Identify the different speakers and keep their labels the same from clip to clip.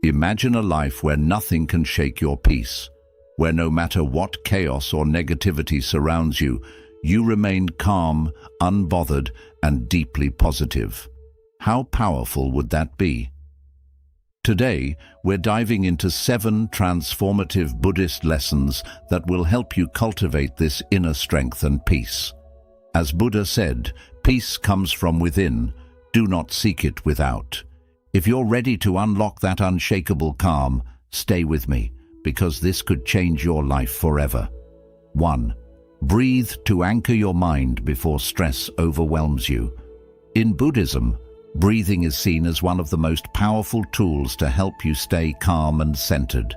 Speaker 1: Imagine a life where nothing can shake your peace, where no matter what chaos or negativity surrounds you, you remain calm, unbothered, and deeply positive. How powerful would that be? Today, we're diving into 7 transformative Buddhist lessons that will help you cultivate this inner strength and peace. As Buddha said, peace comes from within, do not seek it without. If you're ready to unlock that unshakable calm, stay with me, because this could change your life forever. 1. Breathe to anchor your mind before stress overwhelms you. In Buddhism, breathing is seen as one of the most powerful tools to help you stay calm and centered.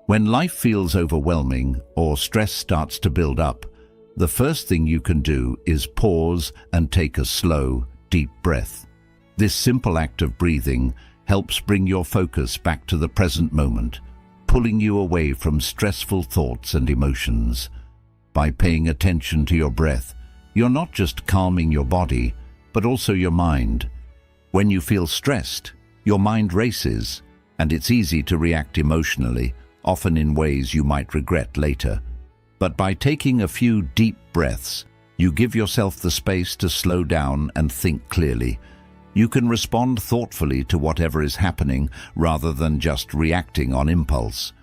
Speaker 1: When life feels overwhelming or stress starts to build up, the first thing you can do is pause and take a slow, deep breath. This simple act of breathing helps bring your focus back to the present moment, pulling you away from stressful thoughts and emotions. By paying attention to your breath, you're not just calming your body, but also your mind. When you feel stressed, your mind races, and it's easy to react emotionally, often in ways you might regret later. But by taking a few deep breaths, you give yourself the space to slow down and think clearly. You can respond thoughtfully to whatever is happening rather than just reacting on impulse.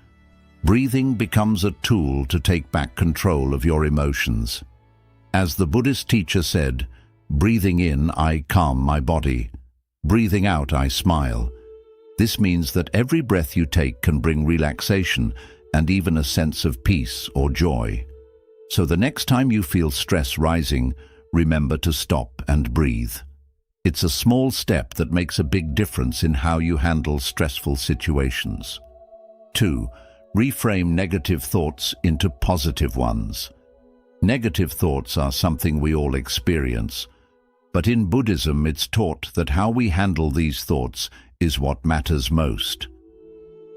Speaker 1: Breathing becomes a tool to take back control of your emotions. As the Buddhist teacher said, breathing in, I calm my body. Breathing out, I smile. This means that every breath you take can bring relaxation and even a sense of peace or joy. So the next time you feel stress rising, remember to stop and breathe. It's a small step that makes a big difference in how you handle stressful situations. 2. Reframe negative thoughts into positive ones. Negative thoughts are something we all experience, but in Buddhism it's taught that how we handle these thoughts is what matters most.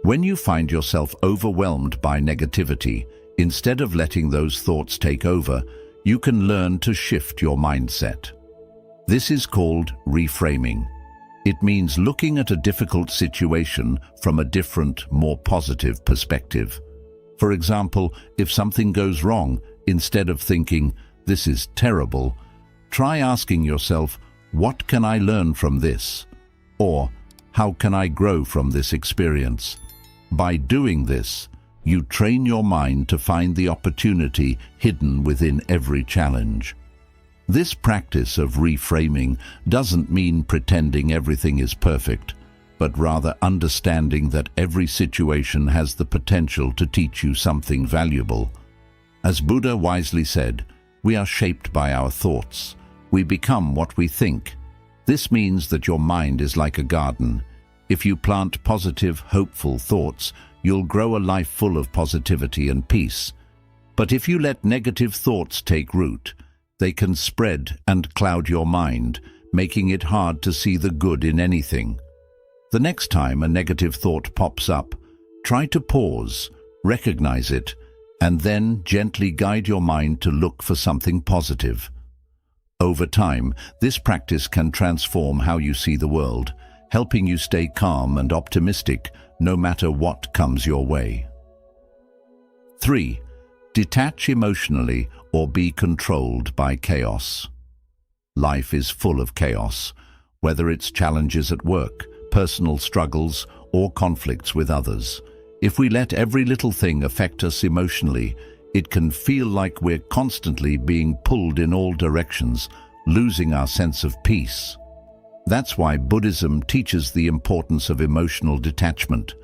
Speaker 1: When you find yourself overwhelmed by negativity, instead of letting those thoughts take over, you can learn to shift your mindset. This is called reframing. It means looking at a difficult situation from a different, more positive perspective. For example, if something goes wrong, instead of thinking, "This is terrible," try asking yourself, "What can I learn from this?" Or, "How can I grow from this experience?" By doing this, you train your mind to find the opportunity hidden within every challenge. This practice of reframing doesn't mean pretending everything is perfect, but rather understanding that every situation has the potential to teach you something valuable. As Buddha wisely said, we are shaped by our thoughts. We become what we think. This means that your mind is like a garden. If you plant positive, hopeful thoughts, you'll grow a life full of positivity and peace. But if you let negative thoughts take root, they can spread and cloud your mind, making it hard to see the good in anything. The next time a negative thought pops up, try to pause, recognize it, and then gently guide your mind to look for something positive. Over time, this practice can transform how you see the world, helping you stay calm and optimistic no matter what comes your way. 3. Detach emotionally or be controlled by chaos. Life is full of chaos, whether it's challenges at work, personal struggles, or conflicts with others. If we let every little thing affect us emotionally, it can feel like we're constantly being pulled in all directions, losing our sense of peace. That's why Buddhism teaches the importance of emotional detachment.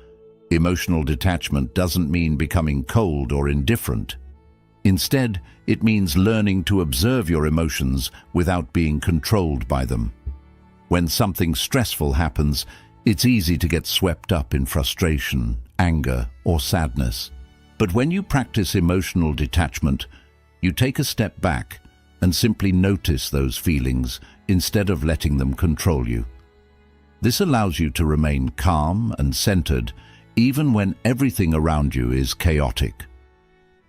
Speaker 1: Emotional detachment doesn't mean becoming cold or indifferent. Instead, it means learning to observe your emotions without being controlled by them. When something stressful happens, it's easy to get swept up in frustration, anger, or sadness. But when you practice emotional detachment, you take a step back and simply notice those feelings instead of letting them control you. This allows you to remain calm and centered even when everything around you is chaotic.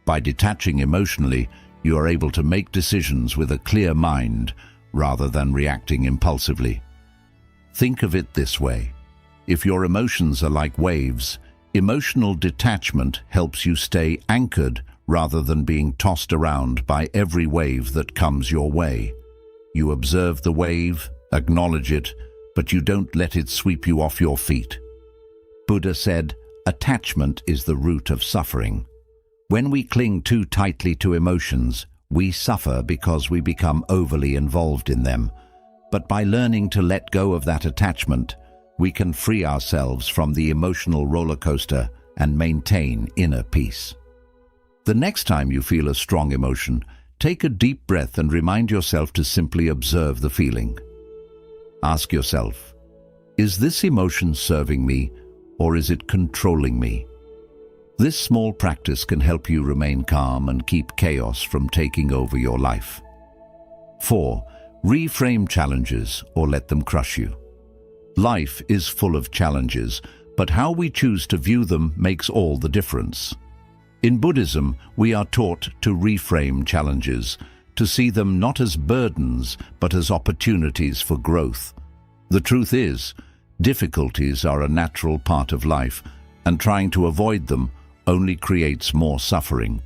Speaker 1: By detaching emotionally, you are able to make decisions with a clear mind rather than reacting impulsively. Think of it this way. If your emotions are like waves, emotional detachment helps you stay anchored rather than being tossed around by every wave that comes your way. You observe the wave, acknowledge it, but you don't let it sweep you off your feet. Buddha said, attachment is the root of suffering. When we cling too tightly to emotions, we suffer because we become overly involved in them. But by learning to let go of that attachment, we can free ourselves from the emotional roller coaster and maintain inner peace. The next time you feel a strong emotion, take a deep breath and remind yourself to simply observe the feeling. Ask yourself, is this emotion serving me or is it controlling me? This small practice can help you remain calm and keep chaos from taking over your life. 4. Reframe challenges or let them crush you. Life is full of challenges, but how we choose to view them makes all the difference. In Buddhism, we are taught to reframe challenges, to see them not as burdens, but as opportunities for growth. The truth is, difficulties are a natural part of life, and trying to avoid them only creates more suffering.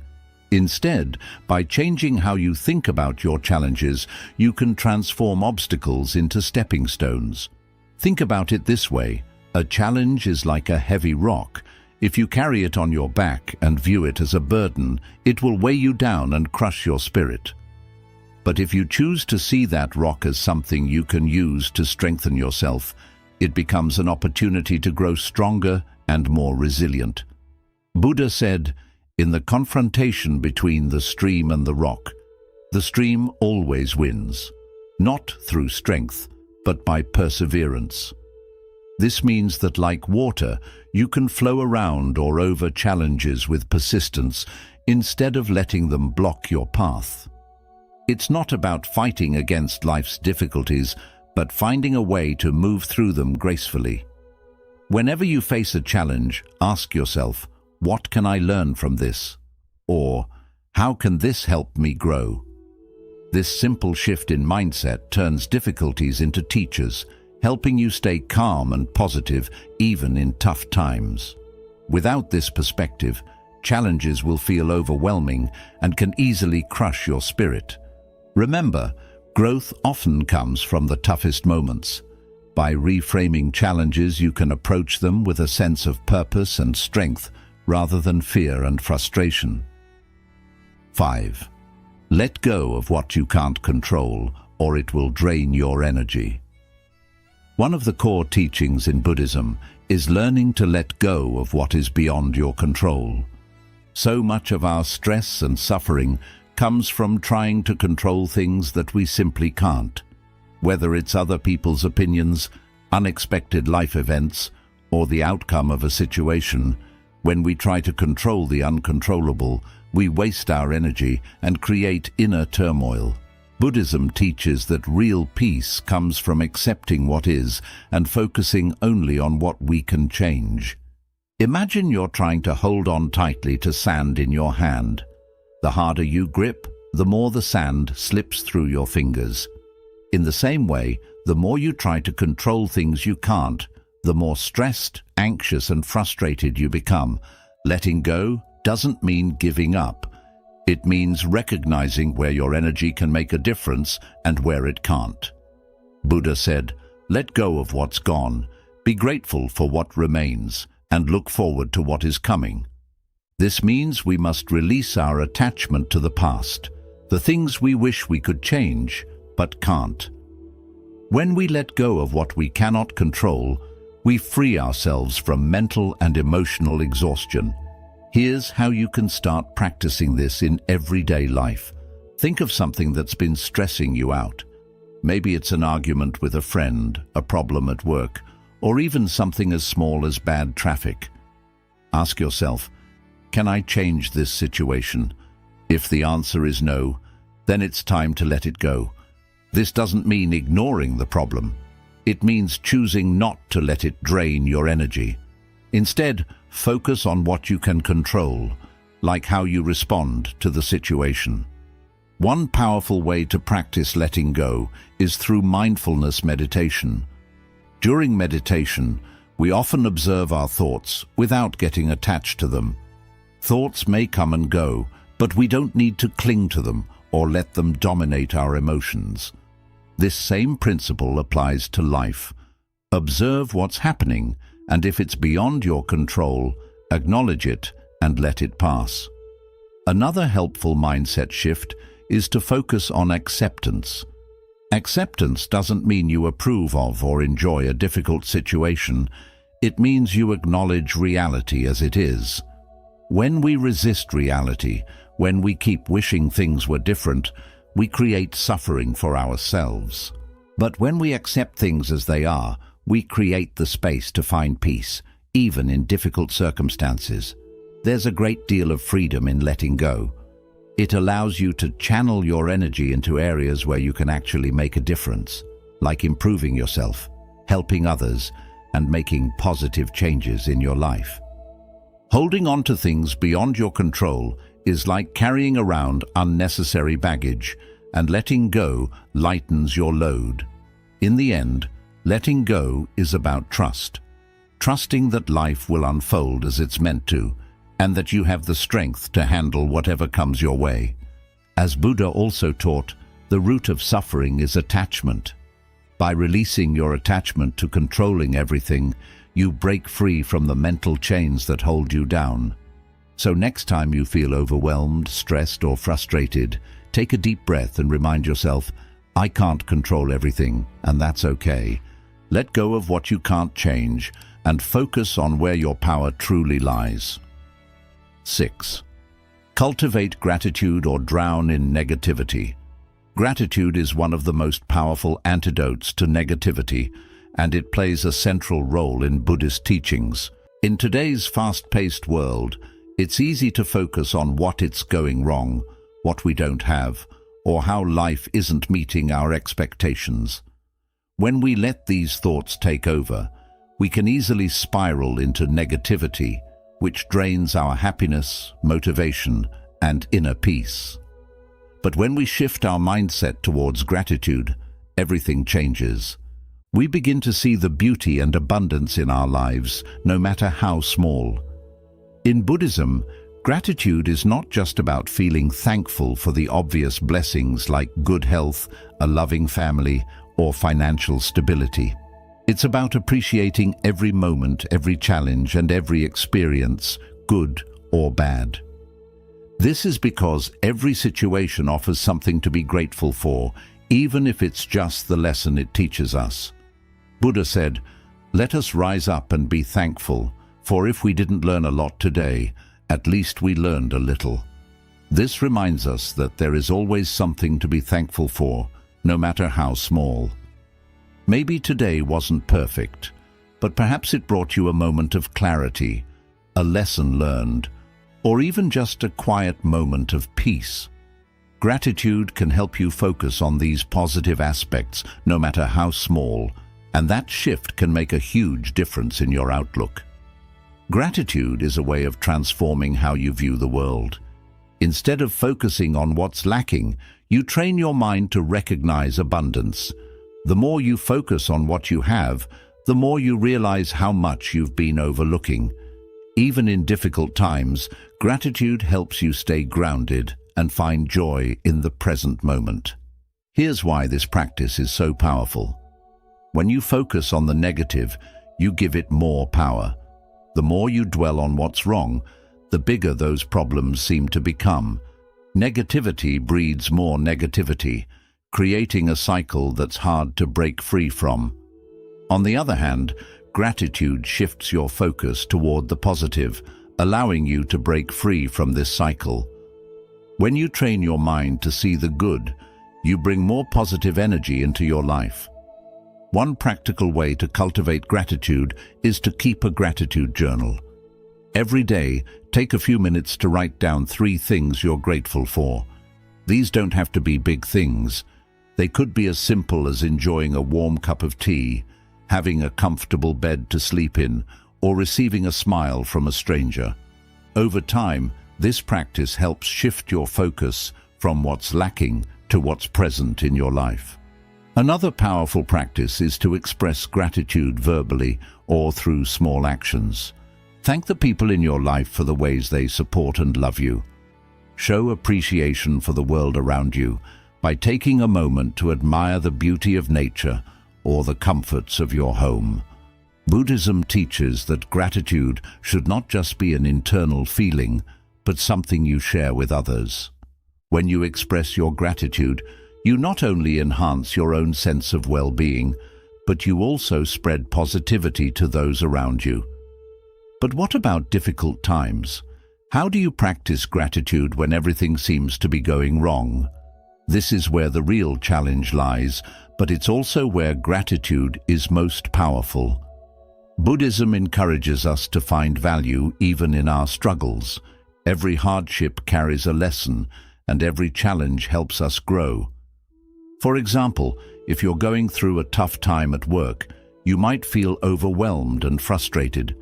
Speaker 1: Instead, by changing how you think about your challenges, you can transform obstacles into stepping stones. Think about it this way: a challenge is like a heavy rock. If you carry it on your back and view it as a burden, it will weigh you down and crush your spirit. But if you choose to see that rock as something you can use to strengthen yourself, it becomes an opportunity to grow stronger and more resilient. Buddha said, in the confrontation between the stream and the rock, the stream always wins, not through strength, but by perseverance. This means that, like water, you can flow around or over challenges with persistence instead of letting them block your path. It's not about fighting against life's difficulties, but finding a way to move through them gracefully. Whenever you face a challenge, ask yourself, what can I learn from this? Or, how can this help me grow? This simple shift in mindset turns difficulties into teachers, helping you stay calm and positive even in tough times. Without this perspective, challenges will feel overwhelming and can easily crush your spirit. Remember, growth often comes from the toughest moments. By reframing challenges, you can approach them with a sense of purpose and strength rather than fear and frustration. 5. Let go of what you can't control, or it will drain your energy. One of the core teachings in Buddhism is learning to let go of what is beyond your control. So much of our stress and suffering comes from trying to control things that we simply can't. Whether it's other people's opinions, unexpected life events, or the outcome of a situation, when we try to control the uncontrollable, we waste our energy and create inner turmoil. Buddhism teaches that real peace comes from accepting what is and focusing only on what we can change. Imagine you're trying to hold on tightly to sand in your hand. The harder you grip, the more the sand slips through your fingers. In the same way, the more you try to control things you can't, the more stressed, anxious, and frustrated you become. Letting go doesn't mean giving up. It means recognizing where your energy can make a difference and where it can't. Buddha said, let go of what's gone, be grateful for what remains, and look forward to what is coming. This means we must release our attachment to the past, the things we wish we could change, but can't. When we let go of what we cannot control, we free ourselves from mental and emotional exhaustion. Here's how you can start practicing this in everyday life. Think of something that's been stressing you out. Maybe it's an argument with a friend, a problem at work, or even something as small as bad traffic. Ask yourself, can I change this situation? If the answer is no, then it's time to let it go. This doesn't mean ignoring the problem. It means choosing not to let it drain your energy. Instead, focus on what you can control, like how you respond to the situation. One powerful way to practice letting go is through mindfulness meditation. During meditation, We often observe our thoughts without getting attached to them. Thoughts may come and go, but we don't need to cling to them or let them dominate our emotions. This same principle applies to life. Observe what's happening, and if it's beyond your control, acknowledge it and let it pass. Another helpful mindset shift is to focus on acceptance. Acceptance doesn't mean you approve of or enjoy a difficult situation. It means you acknowledge reality as it is. When we resist reality, when we keep wishing things were different, we create suffering for ourselves. But when we accept things as they are, we create the space to find peace, even in difficult circumstances. There's a great deal of freedom in letting go. It allows you to channel your energy into areas where you can actually make a difference, like improving yourself, helping others, and making positive changes in your life. Holding on to things beyond your control is like carrying around unnecessary baggage, and letting go lightens your load. In the end, letting go is about trust. Trusting that life will unfold as it's meant to, and that you have the strength to handle whatever comes your way. As Buddha also taught, the root of suffering is attachment. By releasing your attachment to controlling everything, you break free from the mental chains that hold you down. So next time you feel overwhelmed, stressed, or frustrated, take a deep breath and remind yourself, I can't control everything, and that's okay. Let go of what you can't change and focus on where your power truly lies. 6. Cultivate gratitude or drown in negativity. Gratitude is one of the most powerful antidotes to negativity, and it plays a central role in Buddhist teachings. In today's fast-paced world, it's easy to focus on what it's going wrong, what we don't have, or how life isn't meeting our expectations. When we let these thoughts take over, we can easily spiral into negativity, which drains our happiness, motivation, and inner peace. But when we shift our mindset towards gratitude, everything changes. We begin to see the beauty and abundance in our lives, no matter how small. In Buddhism, gratitude is not just about feeling thankful for the obvious blessings like good health, a loving family, or financial stability. It's about appreciating every moment, every challenge, and every experience, good or bad. This is because every situation offers something to be grateful for, even if it's just the lesson it teaches us. Buddha said, "Let us rise up and be thankful, for if we didn't learn a lot today, at least we learned a little." This reminds us that there is always something to be thankful for, no matter how small. Maybe today wasn't perfect, but perhaps it brought you a moment of clarity, a lesson learned, or even just a quiet moment of peace. Gratitude can help you focus on these positive aspects, no matter how small, and that shift can make a huge difference in your outlook. Gratitude is a way of transforming how you view the world. Instead of focusing on what's lacking, you train your mind to recognize abundance. The more you focus on what you have, the more you realize how much you've been overlooking. Even in difficult times, gratitude helps you stay grounded and find joy in the present moment. Here's why this practice is so powerful. When you focus on the negative, you give it more power. The more you dwell on what's wrong, the bigger those problems seem to become. Negativity breeds more negativity, creating a cycle that's hard to break free from. On the other hand, gratitude shifts your focus toward the positive, allowing you to break free from this cycle. When you train your mind to see the good, you bring more positive energy into your life. One practical way to cultivate gratitude is to keep a gratitude journal. Every day, take a few minutes to write down 3 things you're grateful for. These don't have to be big things. They could be as simple as enjoying a warm cup of tea, having a comfortable bed to sleep in, or receiving a smile from a stranger. Over time, this practice helps shift your focus from what's lacking to what's present in your life. Another powerful practice is to express gratitude verbally or through small actions. Thank the people in your life for the ways they support and love you. Show appreciation for the world around you by taking a moment to admire the beauty of nature or the comforts of your home. Buddhism teaches that gratitude should not just be an internal feeling, but something you share with others. When you express your gratitude, you not only enhance your own sense of well-being, but you also spread positivity to those around you. But what about difficult times? How do you practice gratitude when everything seems to be going wrong? This is where the real challenge lies, but it's also where gratitude is most powerful. Buddhism encourages us to find value even in our struggles. Every hardship carries a lesson, and every challenge helps us grow. For example, if you're going through a tough time at work, you might feel overwhelmed and frustrated.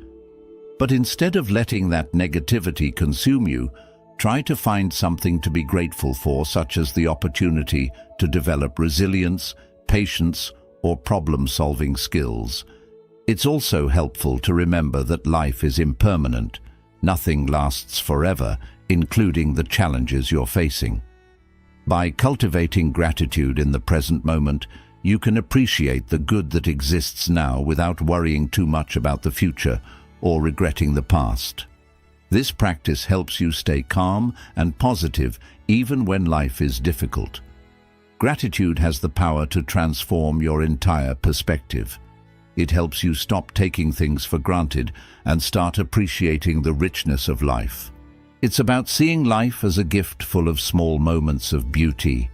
Speaker 1: But instead of letting that negativity consume you, try to find something to be grateful for, such as the opportunity to develop resilience, patience, or problem-solving skills. It's also helpful to remember that life is impermanent. Nothing lasts forever, including the challenges you're facing. By cultivating gratitude in the present moment, you can appreciate the good that exists now without worrying too much about the future or regretting the past. This practice helps you stay calm and positive even when life is difficult. Gratitude has the power to transform your entire perspective. It helps you stop taking things for granted and start appreciating the richness of life. It's about seeing life as a gift full of small moments of beauty,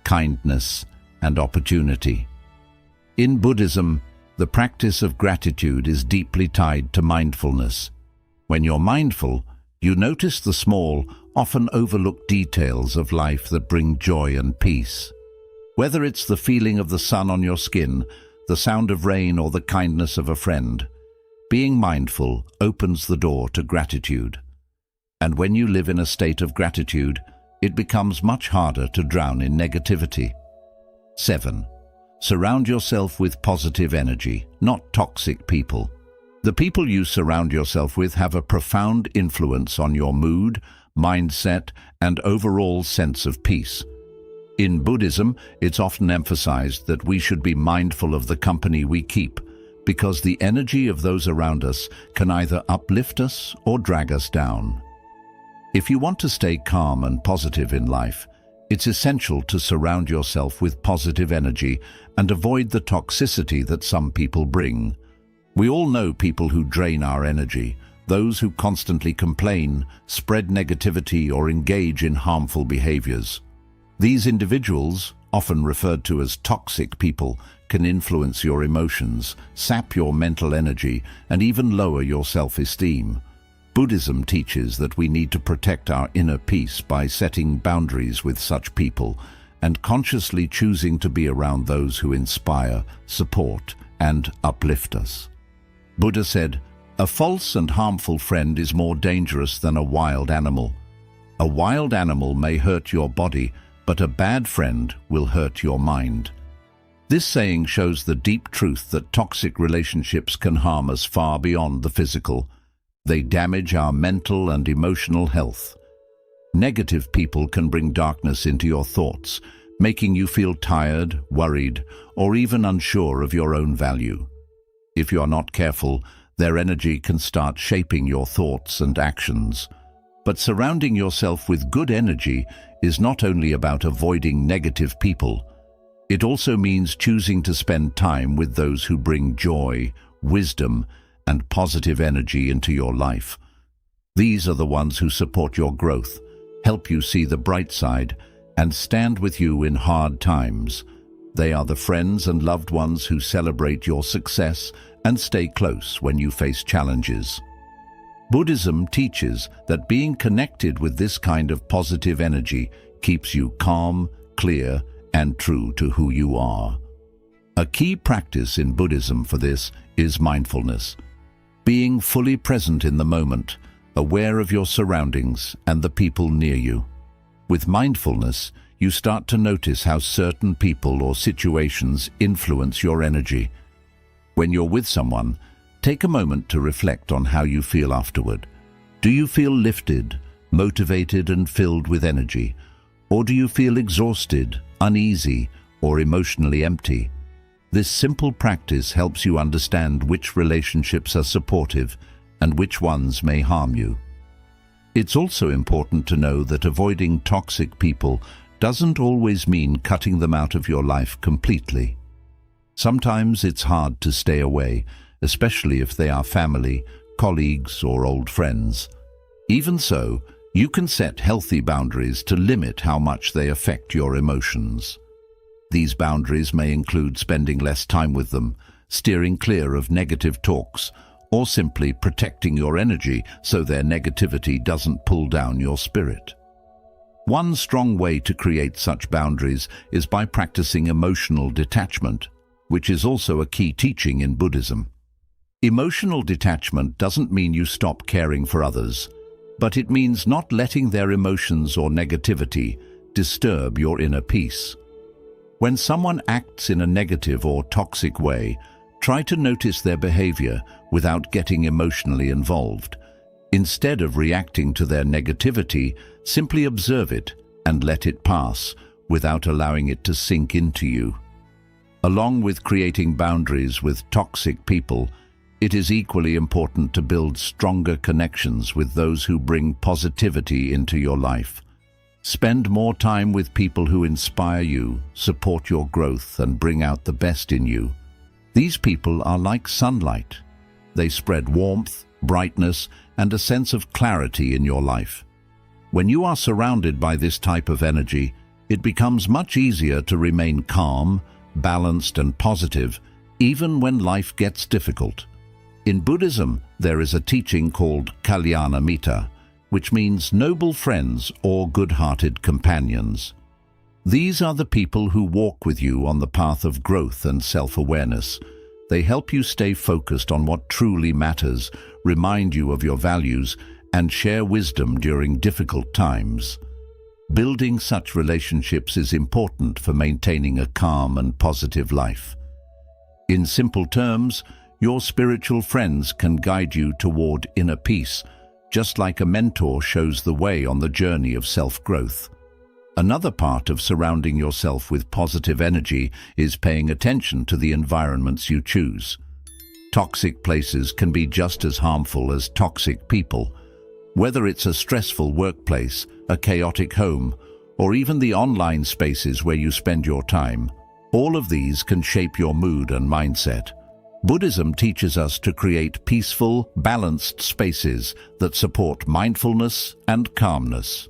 Speaker 1: kindness, and opportunity. In Buddhism, the practice of gratitude is deeply tied to mindfulness. When you're mindful, you notice the small, often overlooked details of life that bring joy and peace. Whether it's the feeling of the sun on your skin, the sound of rain, or the kindness of a friend, being mindful opens the door to gratitude. And when you live in a state of gratitude, it becomes much harder to drown in negativity. 7. Surround yourself with positive energy, not toxic people. The people you surround yourself with have a profound influence on your mood, mindset, and overall sense of peace. In Buddhism, it's often emphasized that we should be mindful of the company we keep, because the energy of those around us can either uplift us or drag us down. If you want to stay calm and positive in life, it's essential to surround yourself with positive energy and avoid the toxicity that some people bring. We all know people who drain our energy, those who constantly complain, spread negativity, or engage in harmful behaviors. These individuals, often referred to as toxic people, can influence your emotions, sap your mental energy, and even lower your self-esteem. Buddhism teaches that we need to protect our inner peace by setting boundaries with such people and consciously choosing to be around those who inspire, support, and uplift us. Buddha said, "A false and harmful friend is more dangerous than a wild animal. A wild animal may hurt your body, but a bad friend will hurt your mind." This saying shows the deep truth that toxic relationships can harm us far beyond the physical. They damage our mental and emotional health. Negative people can bring darkness into your thoughts, making you feel tired, worried, or even unsure of your own value. If you're not careful, their energy can start shaping your thoughts and actions. But surrounding yourself with good energy is not only about avoiding negative people. It also means choosing to spend time with those who bring joy, wisdom, and positive energy into your life. These are the ones who support your growth, help you see the bright side, and stand with you in hard times. They are the friends and loved ones who celebrate your success and stay close when you face challenges. Buddhism teaches that being connected with this kind of positive energy keeps you calm, clear, and true to who you are. A key practice in Buddhism for this is mindfulness. Being fully present in the moment, aware of your surroundings and the people near you. With mindfulness, you start to notice how certain people or situations influence your energy. When you're with someone, Take a moment to reflect on how you feel afterward. Do you feel lifted, motivated and filled with energy? Or do you feel exhausted, uneasy, or emotionally empty? This simple practice helps you understand which relationships are supportive and which ones may harm you. It's also important to know that avoiding toxic people doesn't always mean cutting them out of your life completely. Sometimes it's hard to stay away, especially if they are family, colleagues, or old friends. Even so, you can set healthy boundaries to limit how much they affect your emotions. These boundaries may include spending less time with them, steering clear of negative talks, or simply protecting your energy so their negativity doesn't pull down your spirit. One strong way to create such boundaries is by practicing emotional detachment, which is also a key teaching in Buddhism. Emotional detachment doesn't mean you stop caring for others, but it means not letting their emotions or negativity disturb your inner peace. When someone acts in a negative or toxic way, try to notice their behavior without getting emotionally involved. Instead of reacting to their negativity, simply observe it and let it pass without allowing it to sink into you. Along with creating boundaries with toxic people, it is equally important to build stronger connections with those who bring positivity into your life. Spend more time with people who inspire you, support your growth, and bring out the best in you. These people are like sunlight. They spread warmth, brightness, and a sense of clarity in your life. When you are surrounded by this type of energy, it becomes much easier to remain calm, balanced, and positive, even when life gets difficult. In Buddhism, there is a teaching called Kalyana Mitta, which means noble friends or good-hearted companions. These are the people who walk with you on the path of growth and self-awareness. They help you stay focused on what truly matters, remind you of your values, and share wisdom during difficult times. Building such relationships is important for maintaining a calm and positive life. In simple terms, your spiritual friends can guide you toward inner peace, just like a mentor shows the way on the journey of self-growth. Another part of surrounding yourself with positive energy is paying attention to the environments you choose. Toxic places can be just as harmful as toxic people. Whether it's a stressful workplace, a chaotic home, or even the online spaces where you spend your time, all of these can shape your mood and mindset. Buddhism teaches us to create peaceful, balanced spaces that support mindfulness and calmness.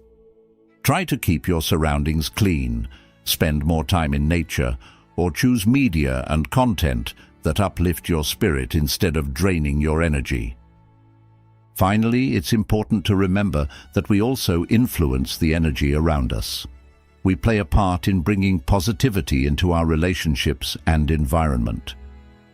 Speaker 1: Try to keep your surroundings clean, spend more time in nature, or choose media and content that uplift your spirit instead of draining your energy. Finally, it's important to remember that we also influence the energy around us. We play a part in bringing positivity into our relationships and environment.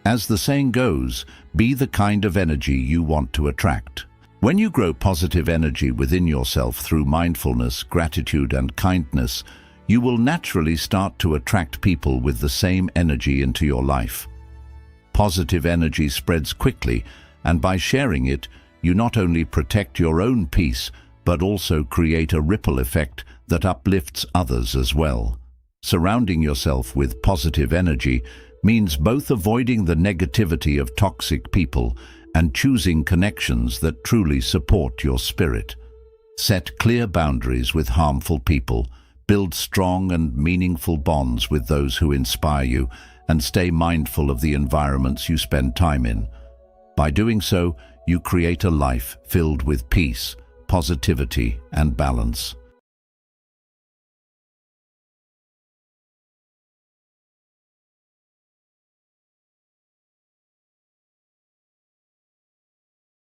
Speaker 1: As the saying goes, be the kind of energy you want to attract. When you grow positive energy within yourself through mindfulness, gratitude, and kindness, you will naturally start to attract people with the same energy into your life. Positive energy spreads quickly, and by sharing it, you not only protect your own peace, but also create a ripple effect that uplifts others as well. Surrounding yourself with positive energy means both avoiding the negativity of toxic people and choosing connections that truly support your spirit. Set clear boundaries with harmful people, build strong and meaningful bonds with those who inspire you, and stay mindful of the environments you spend time in. By doing so, you create a life filled with peace, positivity, and balance.